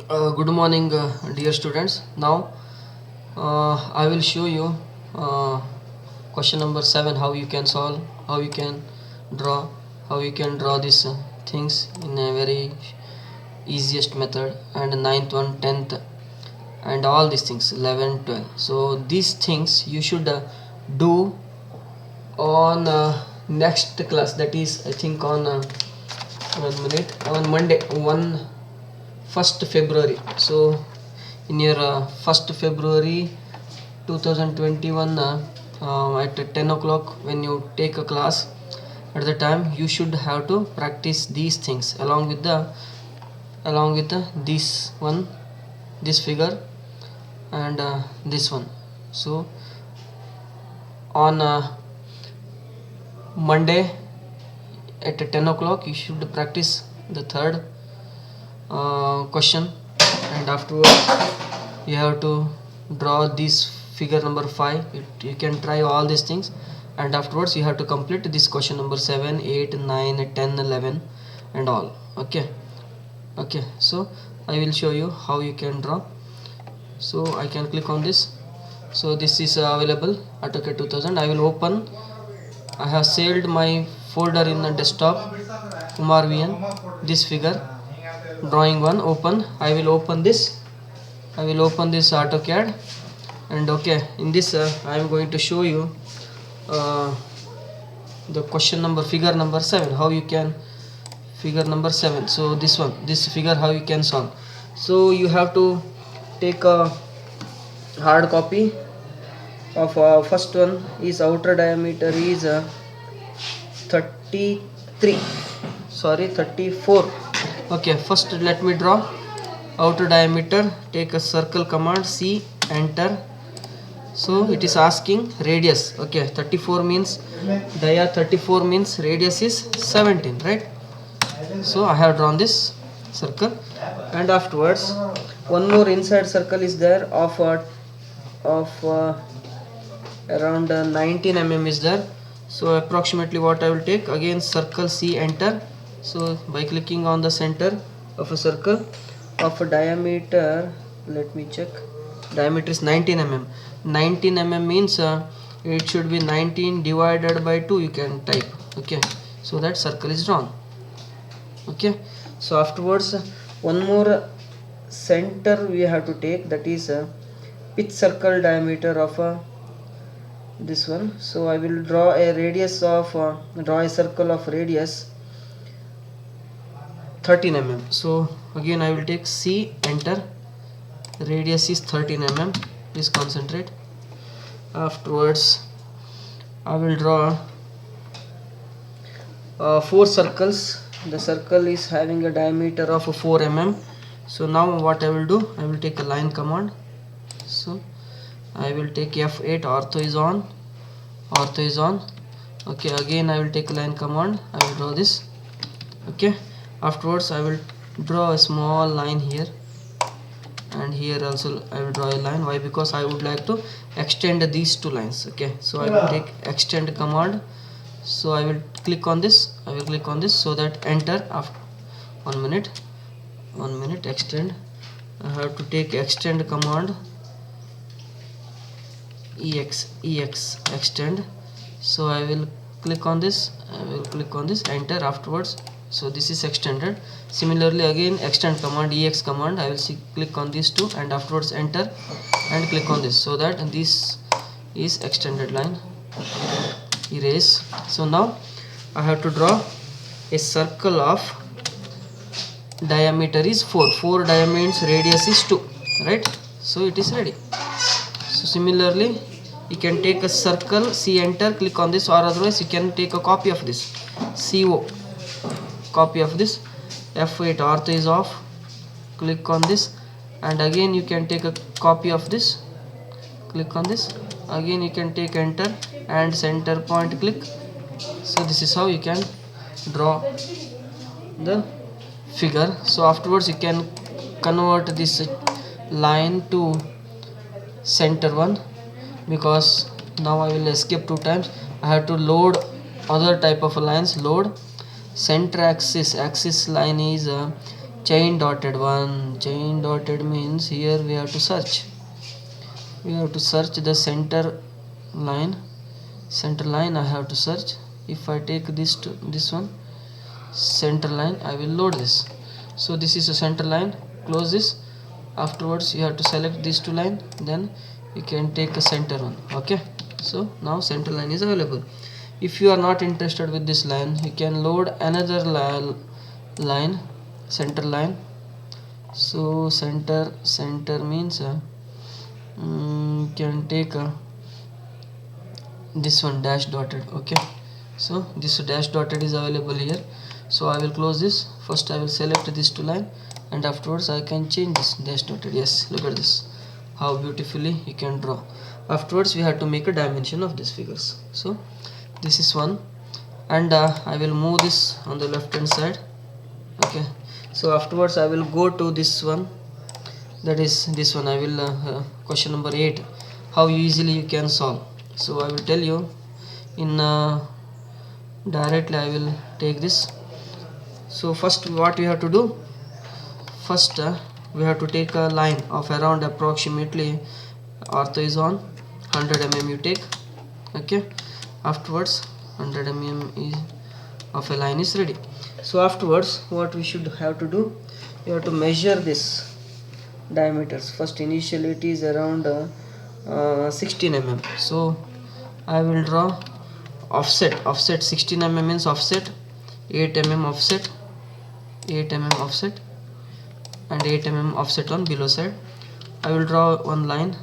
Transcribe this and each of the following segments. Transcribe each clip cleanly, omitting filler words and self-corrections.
Good morning, dear students. Now I will show you uh, question number 7, how you can solve, how you can draw, these things in a very easiest method, and ninth one, 10th, and all these things, 11, 12. So these things you should do on next class, that is I think on 1 minute, on Monday, 1st February. So in your 1st February 2021, at 10 o'clock, when you take a class, at the time you should have to practice these things along with this one, this figure, and this one. So on Monday at 10 o'clock you should practice the third question, and afterwards you have to draw this figure number 5. You can try all these things, and afterwards you have to complete this question number 7, 8, 9, 10, 11 and all. Okay, so I will show you how you can draw. So I can click on this. So this is available AutoCAD 2000. I will open. I have saved my folder in the desktop, Kumar VN, this figure, drawing 1, open. I will open this AutoCAD, and okay, in this I am going to show you the question number, figure number 7, how you can, figure number 7. So this figure, how you can solve. So you have to take a hard copy of first one is outer diameter is 34. Okay, first let me draw outer diameter. Take a circle command, C, enter. So it is asking radius. Okay, 34 means dia, 34 means radius is 17, right? So I have drawn this circle, and afterwards one more inside circle is there of around 19 mm is there. So approximately what I will take, again circle, C, enter. So by clicking on the center of a circle of a diameter, let me check, diameter is 19 mm. 19 mm means it should be 19 divided by 2, you can type. Okay, so that circle is drawn. Okay, so afterwards one more center we have to take, that is pitch circle diameter of this one. So I will draw a radius of draw a circle of radius 13 mm. So again I will take C, enter. Radius is 13 mm. Please concentrate. Afterwards I will draw 4 circles. The circle is having a diameter of 4 mm. So now what I will do, I will take a line command. So I will take F8, ortho is on. Okay, again I will take a line command. I will draw this. Okay, afterwards I will draw a small line here, and here also I will draw a line. Why? Because I would like to extend these two lines. Okay, so I will take extend command. So I will click on this, so that enter. After 1 minute, extend. I have to take extend command, ex extend. So I will click on this, enter. Afterwards, so this is extended. Similarly again extend command, ex command, I will click on these two, and afterwards enter and click on this, so that this is extended line. Erase. So now I have to draw a circle of diameter is 4 diameters, radius is 2, right? So it is ready. So similarly you can take a circle, C, enter, click on this, or otherwise you can take a copy of this, CO, copy of this. F8, ortho is off, click on this, and again you can take a copy of this, click on this, again you can take enter and center point, click. So this is how you can draw the figure. So afterwards you can convert this line to center one, because now I will escape 2 times. I have to load other type of lines. Load center axis line is chain dotted one. Chain dotted means here we have to search. We have to search the center line. Center line I have to search. If I take this to this one, center line, I will load this. So this is a center line. Close this. Afterwards you have to select these two line, then you can take a center one. Okay, so now center line is available. If you are not interested with this line, you can load another line, center line. So center means you can take this one dash dotted. Okay, so this dash dotted is available here. So I will close this. First I will select this two line, and afterwards I can change this dash dotted. Yes, look at this, how beautifully you can draw. Afterwards we have to make a dimension of these figures. So this is one, and I will move this on the left hand side. Okay, so afterwards I will go to this one, that is this one. I will question number 8, how easily you can solve. So I will tell you in directly. I will take this. So first what we have to do, first we have to take a line of around approximately, ortho is on 100 mm you take. Okay, afterwards 100 mm of a line is ready. So afterwards what we should have to do, you have to measure this diameters. First initially it is around 16 mm. So I will draw offset 16 mm means offset 8 mm offset, 8 mm offset, and 8 mm offset on below side. I will draw one line.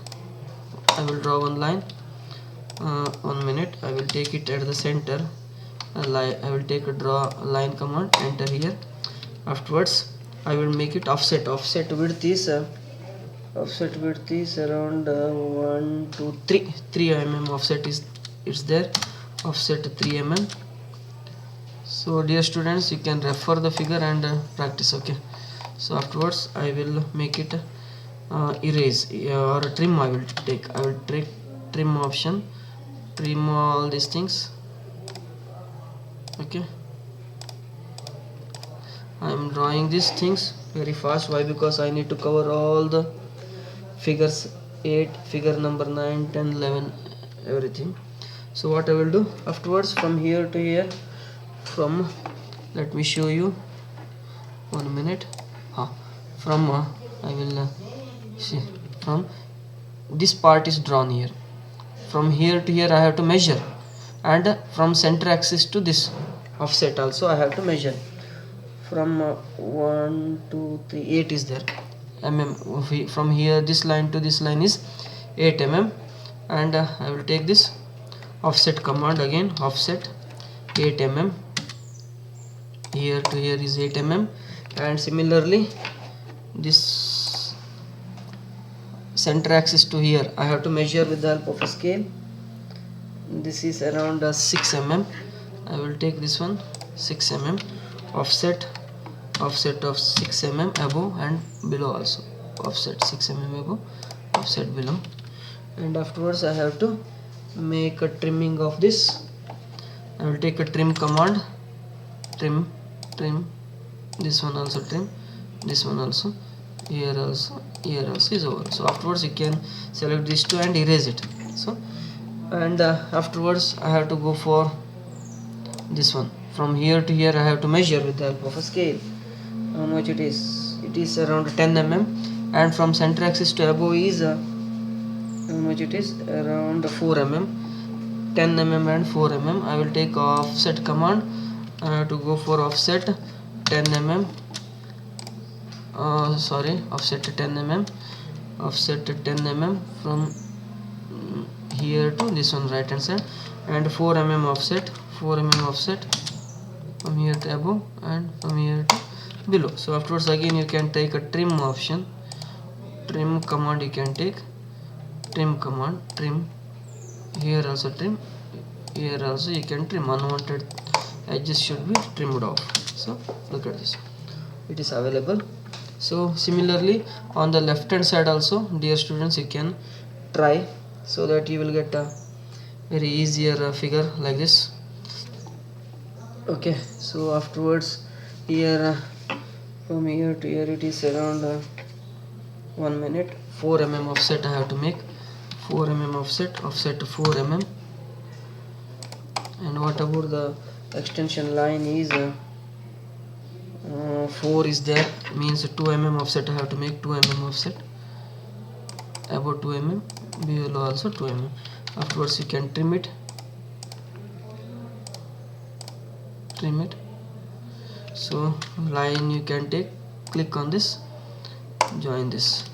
1 minute. I will take it at the center. I will take a draw line command, enter here. Afterwards I will make it offset. Offset width is around 1 2 3 mm offset is there. Offset 3 mm. So dear students, you can refer the figure and practice. Okay, so afterwards I will make it erase or trim. I will take trim option, trim all these things. Okay, I am drawing these things very fast. Why? Because I need to cover all the figures 8, figure number 9, 10, 11, everything. So what I will do afterwards, from here to here, let me show you, 1 minute. From I will see, from this part is drawn here. From here to here I have to measure, and from center axis to this offset also I have to measure. From 1 2 3 8 is there mm. From here this line to this line is 8 mm, and I will take this offset command again, offset 8 mm. Here to here is 8 mm, and similarly this center axis to here I have to measure with the help of a scale. This is around 6 mm. I will take this one 6 mm, offset of 6 mm above and below also, offset 6 mm above, offset below. And afterwards I have to make a trimming of this. I will take a trim command, trim, this one also trim, this one also, here also is over. So afterwards you can select these two and erase it. So, and afterwards I have to go for this one. From here to here I have to measure with the help of a scale. How much it is? It is around 10 mm, and from center axis to above is how much it is? Around 4 mm. 10 mm and 4 mm. I will take offset command. I have to go for offset 10 mm. Offset 10 mm. Offset 10 mm from here to this one, right hand side, and 4 mm offset, 4 mm offset from here to above and from here to below. So afterwards again you can take a trim option, trim command you can take, trim command, trim, here also trim, here also you can trim, unwanted edges should be trimmed off. So look at this, it is available. So similarly on the left hand side also, dear students, you can try, so that you will get a very easier figure like this. Okay, so afterwards here From here to here it is around 1 minute. 4 mm offset I have to make. 4 mm offset to 4 mm. And what about the extension line is 4 is there, means 2 mm offset I have to make. 2 mm offset, about 2 mm, below also 2 mm. Afterwards you can trim it. So line you can take, click on this, join this,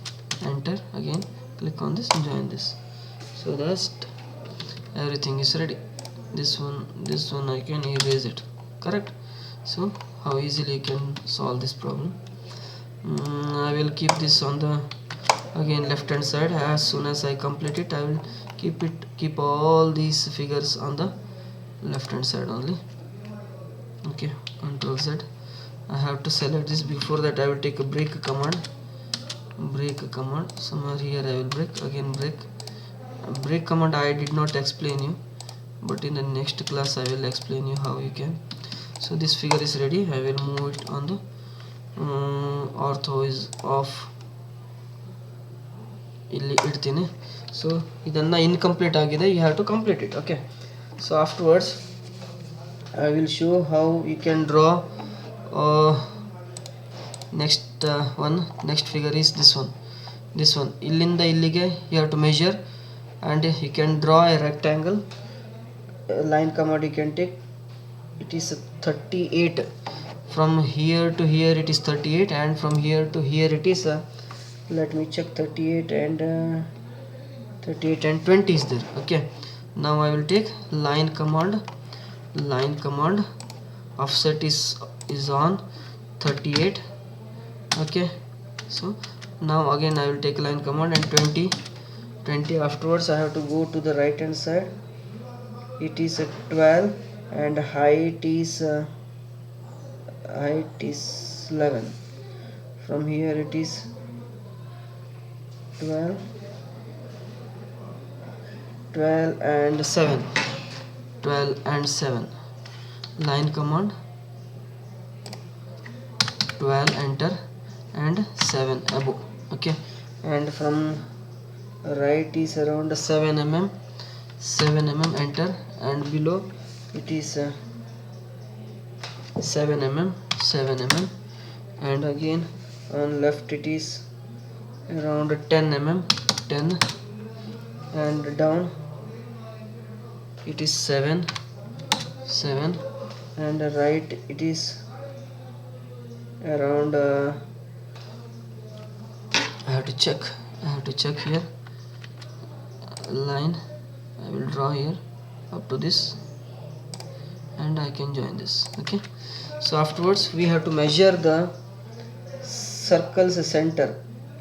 enter again, click on this, join this. So that's everything is ready. This one I can erase it, correct? So how easily you can solve this problem. I will keep this on the again left hand side. As soon as I complete it, I will keep all these figures on the left hand side only. Okay, Control Z. I have to select this. Before that I will take a break command. Somewhere here I will break, again break command I did not explain you, but in the next class I will explain you how you can. So this figure is ready. I will move it on the ortho is off ಇಲ್ಲಿ ಇಡ್ತೀನಿ. So ಇದನ್ನು incomplete ಆಗಿದೆ, you have to complete it. Okay, so afterwards I will show how you can draw next figure is this one. Illinda illige you have to measure, and you can draw a rectangle. Line command you can take. It is 38. From here to here it is 38, and from here to here it is let me check, 38 and 20 is there. Okay, now I will take line command. Offset is on 38. Okay, so now again I will take line command and 20. Afterwards I have to go to the right hand side. It is 12 and height is 11. From here it is 12 and 7. Line command 12, enter, and 7 above. Okay, and from right is around 7 mm, enter, and below it is 7 mm, and again on left it is around 10 mm, and down it is 7, and right it is around I have to check here. Line I will draw here up to this, and I can join this. Okay, so afterwards we have to measure the circle's center.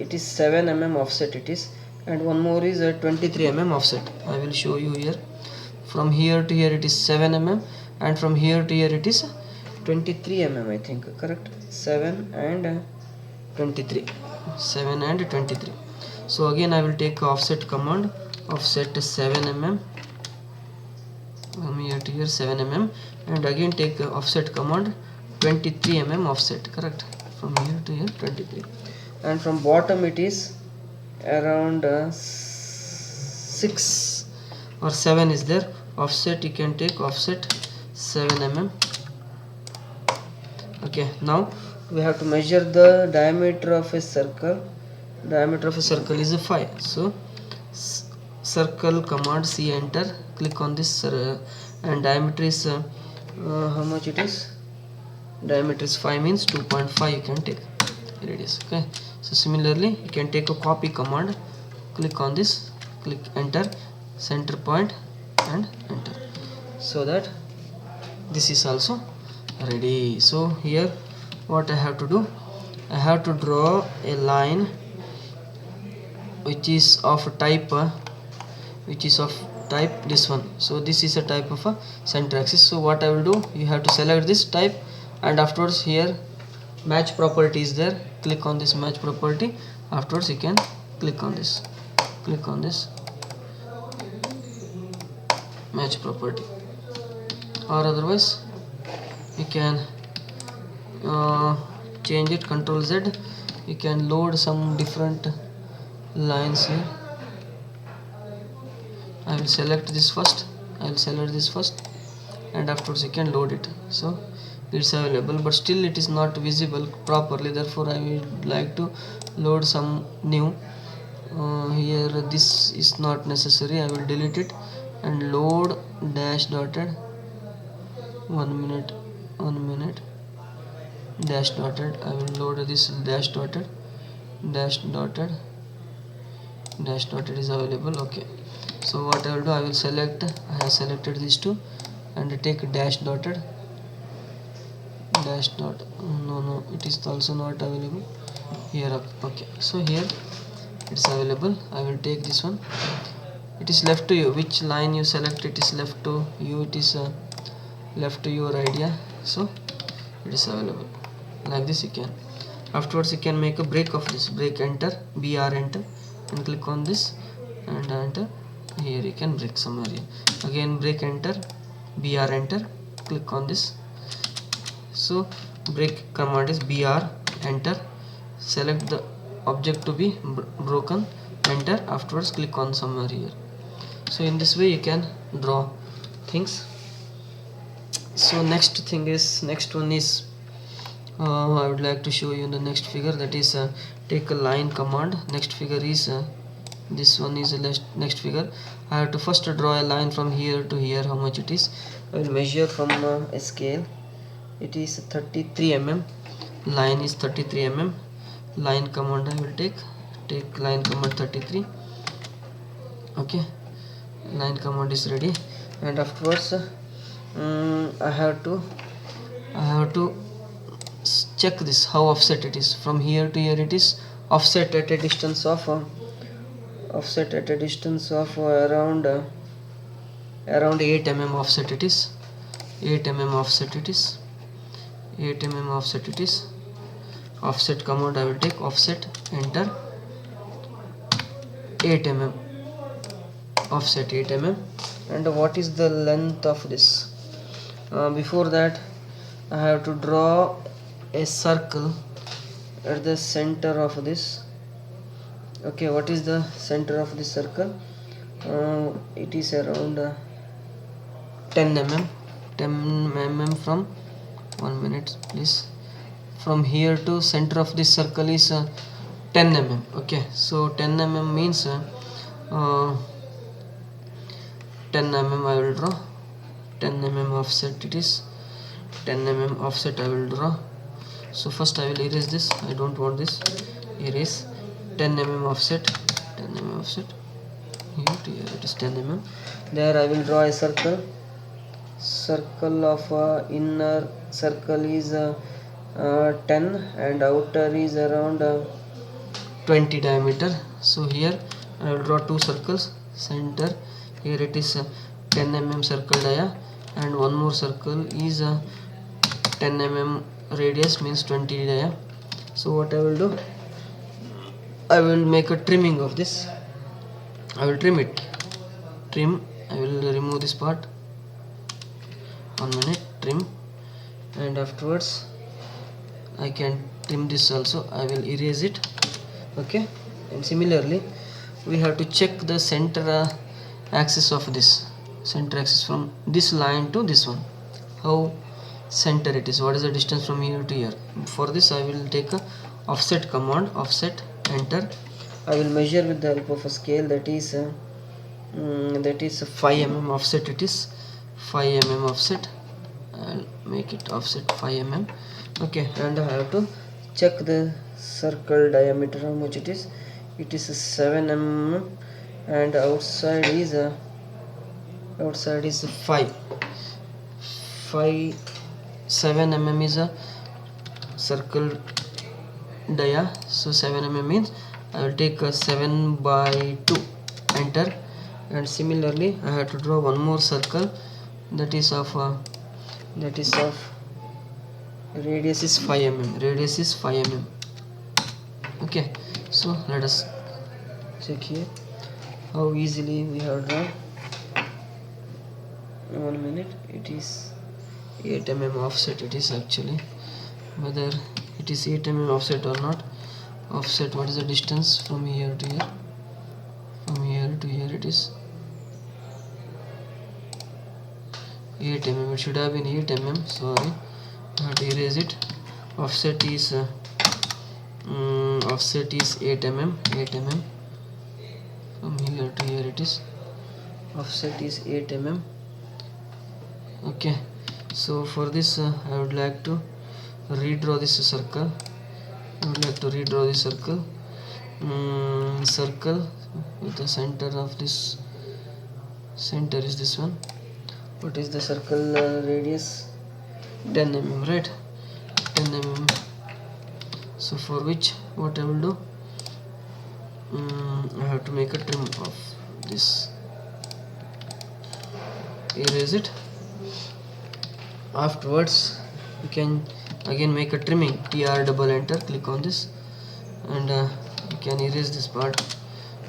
It is 7 mm offset it is, and one more is a 23 mm offset. I will show you here. From here to here it is 7 mm, and from here to here it is 23 mm, I think, correct? 7 and 23. So again I will take offset command, offset 7 mm, from here to here 7 mm, and again take offset command 23 mm offset, correct? From here to here 23, and from bottom it is around 6 or 7 is there. Offset you can take offset 7 mm. Okay, now we have to measure the diameter of a circle. Is 5. So circle command, C, enter, click on this, and diameter is how much it is? Diameter is 5, means 2.5 you can take radius. Okay, so similarly you can take a copy command, click on this, click enter, center point, and enter, so that this is also ready. So here what I have to do, I have to draw a line which is of type this one. So this is a type of a center axis. So what I will do, you have to select this type, and afterwards here match property is there, click on this match property. Afterwards you can click on this match property, or otherwise you can change it, Control Z. You can load some different lines here. I will select this first, and afterwards you can load it. So it's available, but still it is not visible properly, therefore I would like to load some new. Here this is not necessary, I will delete it and load dash dotted. 1 minute, dash dotted. I will load this dash dotted is available. Okay, so what I will do, I will select, I have selected these two and take dash dotted. No, it is also not available here up. Okay, so here it's available. I will take this one. It is left to you which line you select, it is left to you, it is left to your idea. So it is available like this. You can afterwards you can make a break of this, break, enter, BR enter, and click on this and enter. Here you can break some area, again break, enter, BR enter, click on this. So break command is BR enter, select the object to be broken, enter, afterwards click on somewhere here. So in this way you can draw things. So next one is I would like to show you in the next figure, that is take a line command. Next figure is this one is the next figure. I have to first draw a line from here to here. How much it is, I will measure from a scale. It is 33 mm, line is 33 mm. Line command I will take line command 33. Okay, line command is ready, and afterwards I have to check this how offset it is. From here to here it is offset at a distance of around 8 mm offset it is. 8 mm offset it is. 8 mm offset it is. Offset command I will take, offset, enter, 8 mm, offset 8 mm. And what is the length of this? Before that I have to draw a circle at the center of this. Okay, what is the center of this circle? It is around 10 mm. 10 mm from 1 minute please. From here to center of this circle is 10 mm. Okay, so 10 mm means 10 mm I will draw. 10 mm offset it is. 10 mm offset I will draw. So first I will erase this, I don't want this. Erase 10 mm offset. 10 mm offset here to here it is 10 mm. There I will draw a circle of inner circle is 10 and outer is around 20 diameter. So here I will draw two circles. Center here it is 10 mm circle dia, and one more circle is 10 mm radius, means 20 dia. So what I will do, I will make a trimming of this. I will trim it. I will remove this part. 1 minute, trim, and afterwards I can trim this also. I will erase it. Okay, and similarly we have to check the center axis of this, center axis from this line to this one, how center it is, what is the distance from here to here. For this I will take a offset command, offset, enter. I will measure with the help of a scale, that is 5 mm offset it is. 5 mm offset, I'll make it offset 5 mm. Okay, and I have to check the circle diameter, how much it is. It is 7 mm and outside is 7 mm is a circle dia. So 7 mm means I will take a 7 by 2, enter. And similarly I have to draw one more circle, that is of radius is 5 mm. Okay, so let us check here how easily we have drawn. 1 minute, it is 8 mm offset it is actually, whether it is 8 mm offset or not. Offset, what is the distance from here to here? From here to here it is 8 mm. It should have been 8 mm. Sorry, I have to erase it. Offset is 8 mm. 8 mm. From here to here it is offset is 8 mm. Okay, so for this I would like to redraw this circle. Circle with the center of this. Center is this one. What is the circle radius? 10 mm, right? 10 mm. So for which, what I will do, I have to make a trim of this. Erase it. Afterwards you can again make a trimming. TR double enter, click on this, and you can erase this part,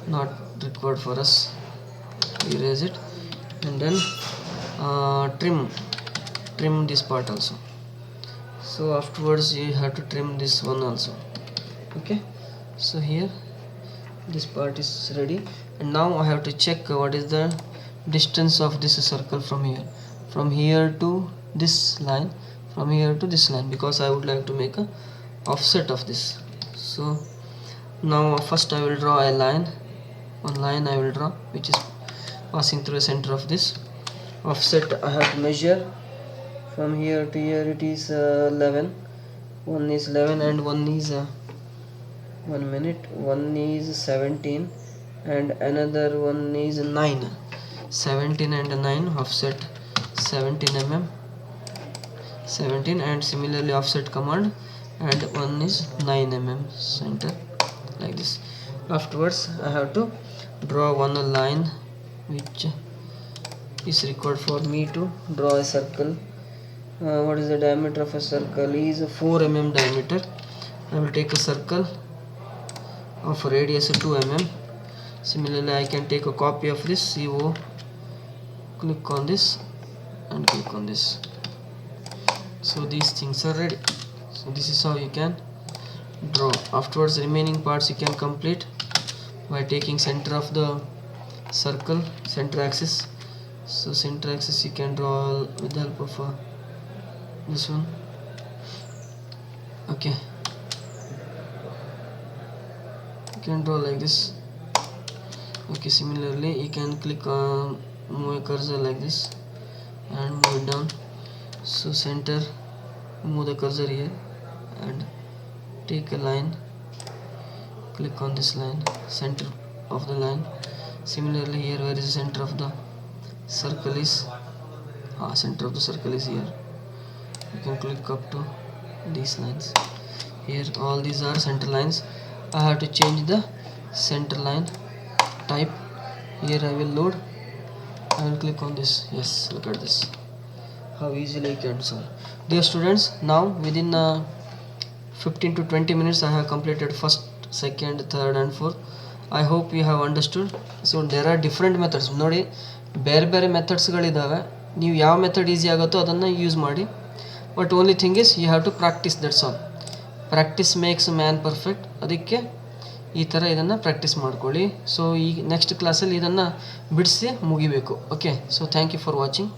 not required for us. Erase it, and then trim this part also. So afterwards you have to trim this one also. Okay, so here this part is ready, and now I have to check what is the distance of this circle from here to this line, from here to this line, because I would like to make a offset of this. So now first I will draw a line. One line I will draw which is passing through the center of this. Offset I have to measure from here to here. It is 11. One is 11 and one is 1 minute. One is 17 and another one is 9. 17 and 9, offset 17 mm. 17, and similarly offset command, and one is 9 mm center, like this. Afterwards I have to draw one line which is required for me to draw a circle. What is the diameter of a circle? Is 4 mm diameter. I will take a circle of radius 2 mm. Similarly I can take a copy of this. CO, click on this and click on this. So these things are ready. So this is how you can draw. Afterwards remaining parts you can complete by taking center of the circle, center axis. So center axis you can draw with the help of this one. Okay, you can draw like this. Okay, similarly you can click on, move a cursor like this and move it down. So center, move the cursor here and take a line, click on this line, center of the line. Similarly here, where is the center of the circle is? Center of the circle is here. You can click up to these lines. Here all these are center lines. I have to change the center line type. Here I will load. I will click on this. Yes, look at this, how easily I can solve. Dear students, now within 15 to 20 minutes I have completed first, second, third and fourth. I hope you have understood. So there are different methods. ನೋಡಿ ಬೇರೆ ಬೇರೆ ಮೆಥಡ್ಸ್ಗಳಿದ್ದಾವೆ. ನೀವು ಯಾವ method easy ಆಗುತ್ತೋ ಅದನ್ನು use ಮಾಡಿ. But only thing is you have to practise, that's all. Practice makes man perfect. ಅದಕ್ಕೆ ಈ ಥರ ಇದನ್ನು ಪ್ರಾಕ್ಟೀಸ್ ಮಾಡ್ಕೊಳ್ಳಿ. ಸೊ ಈ ನೆಕ್ಸ್ಟ್ ಕ್ಲಾಸಲ್ಲಿ ಇದನ್ನು ಬಿಡಿಸಿ ಮುಗಿಬೇಕು. Okay, so thank you for watching.